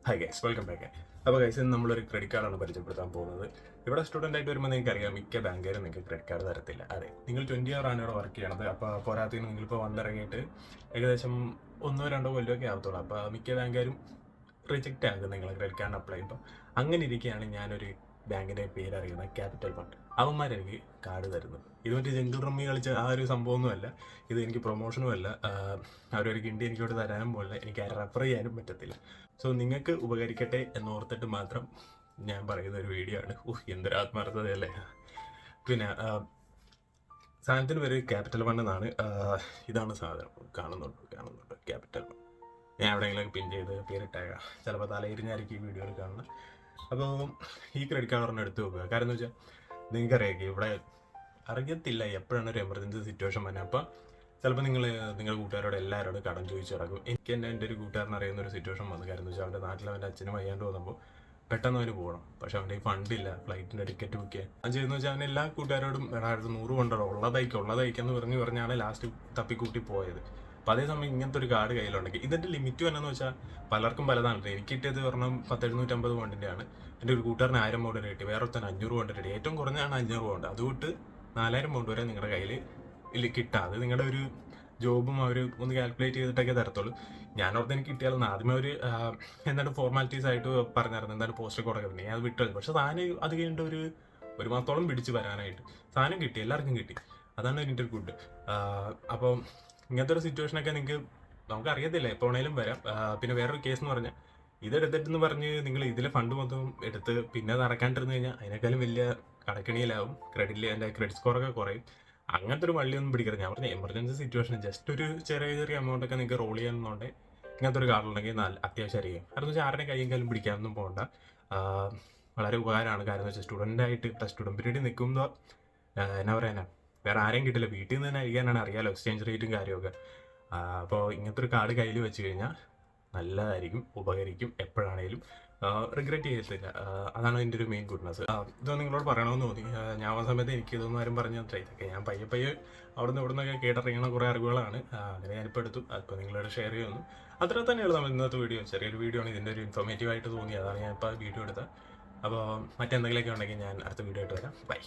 Hi guys, welcome back. അപ്പോൾ guys, ഇന്ന് നമ്മളൊരു ക്രെഡിറ്റ് കാർഡാണ് പരിചയപ്പെടുത്താൻ പോകുന്നത്. ഇവിടെ സ്റ്റുഡൻ്റ് ആയിട്ട് വരുമ്പോൾ നിങ്ങൾക്ക് അറിയാം, മിക്ക ബാങ്കുകാരും നിങ്ങൾക്ക് ക്രെഡിറ്റ് കാർഡ് തരത്തില്ല. അതെ, നിങ്ങൾ 20 hour ആണ് ഇവിടെ വർക്ക് ചെയ്യണത്. അപ്പോൾ പോരാത്തതിന് നിങ്ങളിപ്പോൾ വന്നിറങ്ങിയിട്ട് ഏകദേശം 1-2 കൊല്ലമൊക്കെ ആവത്തുള്ളൂ. അപ്പോൾ മിക്ക ബാങ്കുകാരും റിജക്റ്റ് ആകും നിങ്ങളെ ക്രെഡിറ്റ് കാർഡിന് അപ്ലൈ ചെയ്യുമ്പോൾ. അങ്ങനെ ഇരിക്കുകയാണ് ഞാനൊരു ബാങ്കിൻ്റെ പേരറിയുന്നത് ക്യാപിറ്റൽ ഫണ്ട്. അവന്മാരെനിക്ക് കാർഡ് തരുന്നത്. ഇത് മറ്റേ ജംഗിൾ റമ്മി കളിച്ച ആ ഒരു സംഭവമൊന്നുമല്ല. ഇത് എനിക്ക് പ്രൊമോഷനും അല്ല. അവരൊരു കിണ്ടി എനിക്കോട്ട് തരാനും പോലില്ല. എനിക്ക് റെഫർ ചെയ്യാനും പറ്റത്തില്ല. സോ നിങ്ങൾക്ക് ഉപകരിക്കട്ടെ എന്നോർത്തിട്ട് മാത്രം ഞാൻ പറയുന്ന ഒരു വീഡിയോ ആണ്. എന്തൊരു ആത്മാർത്ഥതയല്ലേ. പിന്നെ സാധനത്തിന് പേര് ക്യാപിറ്റൽ ഫണ്ട് എന്നാണ്. ഇതാണ് സാധനം. കാണുന്നുണ്ട് ക്യാപിറ്റൽ ഫണ്ട്. ഞാൻ എവിടെയെങ്കിലും പിൻ ചെയ്ത് പേരിട്ടേക്കാം. ചിലപ്പോൾ തലയിരിഞ്ഞായിരിക്കും ഈ വീഡിയോയിൽ കാണുന്നത്. അപ്പോൾ ഈ ക്രെഡിറ്റ് കാർഡ് ഒരെണ്ണം എടുത്ത് വെക്കുക. കാരണം എന്ന് വെച്ചാൽ നിങ്ങൾക്കറിയാം, ഇവിടെ അറിയത്തില്ല എപ്പോഴാണ് ഒരു എമർജൻസി സിറ്റുവേഷൻ വന്നത്. അപ്പോൾ ചിലപ്പോൾ നിങ്ങളുടെ കൂട്ടുകാരോട് എല്ലാവരോടും കടം ചോദിച്ചു കിടക്കും. എനിക്ക് തന്നെ എൻ്റെ ഒരു കൂട്ടുകാരൻ അറിയുന്ന ഒരു സിറ്റുവേഷൻ വന്നു. കാരണം എന്ന് വെച്ചാൽ അവൻ്റെ നാട്ടിൽ അവൻ്റെ അച്ഛനും വയ്യാണ്ട് വന്നപ്പോൾ പെട്ടെന്ന് അവന് പോകണം. പക്ഷെ അവൻ്റെ ഈ ഫണ്ടില്ല ഫ്ലൈറ്റിൻ്റെ ടിക്കറ്റ് ബുക്ക് ചെയ്യാൻ. അത് ചെയ്യുന്നത് വെച്ചാൽ അവൻ എല്ലാ കൂട്ടുകാരോടും 100 കൊണ്ടോ ഉള്ളതായിക്കെന്ന് പറഞ്ഞാണ് ലാസ്റ്റ് തപ്പിക്കൂട്ടി പോയത്. അപ്പോൾ അതേസമയം ഇങ്ങനത്തെ ഒരു കാർഡ് കയ്യിലുണ്ടെങ്കിൽ ഇതിൻ്റെ ലിമിറ്റ് എന്നാന്ന് വെച്ചാൽ പലർക്കും പലതാണ്. എനിക്ക് കിട്ടിയത് പറഞ്ഞാൽ 10,750 പൗണ്ടിൻ്റെയാണ്. എൻ്റെ ഒരു കൂട്ടുകാരന് 1000 പൗണ്ട് കിട്ടി, വേറെ ഒരുത്തൻ 500 പൗണ്ട് കിട്ടി. ഏറ്റവും കുറഞ്ഞാണ് 500 പൗണ്ട്. അതുകൊണ്ട് 4000 പൗണ്ട് വരെ നിങ്ങളുടെ കയ്യിൽ കിട്ടാം. അത് നിങ്ങളുടെ ഒരു ജോബും അവർ ഒന്ന് കാൽക്കുലേറ്റ് ചെയ്തിട്ടൊക്കെ തരത്തുള്ളൂ. ഞാനോർത്ത് എനിക്ക് കിട്ടിയാലും ആദ്യമേ ഒരു എന്താണ് ഫോർമാലിറ്റീസ് ആയിട്ട് പറഞ്ഞായിരുന്നു, എന്താണ് പോസ്റ്റർ കൊടുക്കുന്നത്. ഞാൻ അത് വിട്ടത്. പക്ഷെ സാധനം അത് കഴിഞ്ഞിട്ട് ഒരു മാസത്തോളം പിടിച്ച് വരാനായിട്ട് സാധനം കിട്ടി, എല്ലാവർക്കും കിട്ടി. അതാണ് ഇതിൻ്റെ ഒരു ഗുഡ്. അപ്പം ഇങ്ങനത്തെ ഒരു സിറ്റുവേഷനൊക്കെ നമുക്ക് അറിയത്തില്ല, എപ്പോൾ വേണേലും വരാം. പിന്നെ വേറൊരു കേസ് എന്ന് പറഞ്ഞാൽ, ഇതെടുത്തിട്ടെന്ന് പറഞ്ഞ് നിങ്ങൾ ഇതിലെ ഫണ്ട് മൊത്തം എടുത്ത് പിന്നെ നടക്കാണ്ടിരുന്ന് കഴിഞ്ഞാൽ അതിനേക്കാളും വലിയ കടക്കിണിയിലാവും. എൻ്റെ ക്രെഡിറ്റ് സ്കോറൊക്കെ കുറയും. അങ്ങനത്തെ ഒരു വള്ളിയൊന്നും പിടിക്കരുത്. ഞാൻ പറഞ്ഞ എമർജൻസി സിറ്റുവേഷൻ ജസ്റ്റ് ഒരു ചെറിയ എമൗണ്ടൊക്കെ നിങ്ങൾക്ക് റോൾ ചെയ്യാമെന്നുണ്ടെങ്കിൽ ഇങ്ങനത്തെ ഒരു കാർഡുണ്ടെങ്കിൽ അത്യാവശ്യമായിരിക്കും. കാരണം വെച്ചാൽ ആരുടെ കയ്യും കാലും പിടിക്കാനൊന്നും പോകണ്ട. വളരെ ഉപകാരമാണ്. കാരണം വെച്ചാൽ സ്റ്റുഡൻ്റായിട്ട് സ്റ്റുഡൻറ്റ് പീരീഡിൽ നിൽക്കുമ്പോൾ എന്നാ പറയാനാ, വേറെ ആരെയും കിട്ടില്ല. വീട്ടിൽ നിന്ന് തന്നെ അയക്കാനാണ്, അറിയാലോ എക്സ്ചേഞ്ച് റേറ്റും കാര്യമൊക്കെ. അപ്പോൾ ഇങ്ങനത്തെ ഒരു കാർഡ് കയ്യിൽ വെച്ച് കഴിഞ്ഞാൽ നല്ലതായിരിക്കും, ഉപകരിക്കും. എപ്പോഴാണേലും റിഗ്രറ്റ് ചെയ്യത്തില്ല. അതാണ് അതിൻ്റെ ഒരു മെയിൻ ഗുഡ്നസ്. ഇതൊന്നും നിങ്ങളോട് പറയണമെന്ന് തോന്നി. ഞാൻ ആ സമയത്ത് എനിക്ക് ഇതൊന്നും ആരും പറഞ്ഞു തന്നില്ല. ഇതൊക്കെ ഞാൻ പയ്യെ അവിടെ നിന്നൊക്കെ കേട്ടറിയണ കുറേ അറിവുകളാണ്. അങ്ങനെ ഞാനിപ്പോൾ എടുത്തു. അതിപ്പോൾ നിങ്ങളോട് ഷെയർ ചെയ്യുന്നു. അത്ര തന്നെയുള്ളൂ നമ്മൾ ഇന്നത്തെ വീഡിയോ. ചെറിയൊരു വീഡിയോ ആണ്. ഇതിൻ്റെ ഒരു ഇൻഫോർമേറ്റീവായിട്ട് തോന്നി, അതാണ് ഞാനിപ്പോൾ വീഡിയോ എടുത്തത്. അപ്പോൾ മറ്റെന്തെങ്കിലുമൊക്കെ ഉണ്ടെങ്കിൽ ഞാൻ അടുത്ത വീഡിയോ ആയിട്ട് വരാം. ബൈ.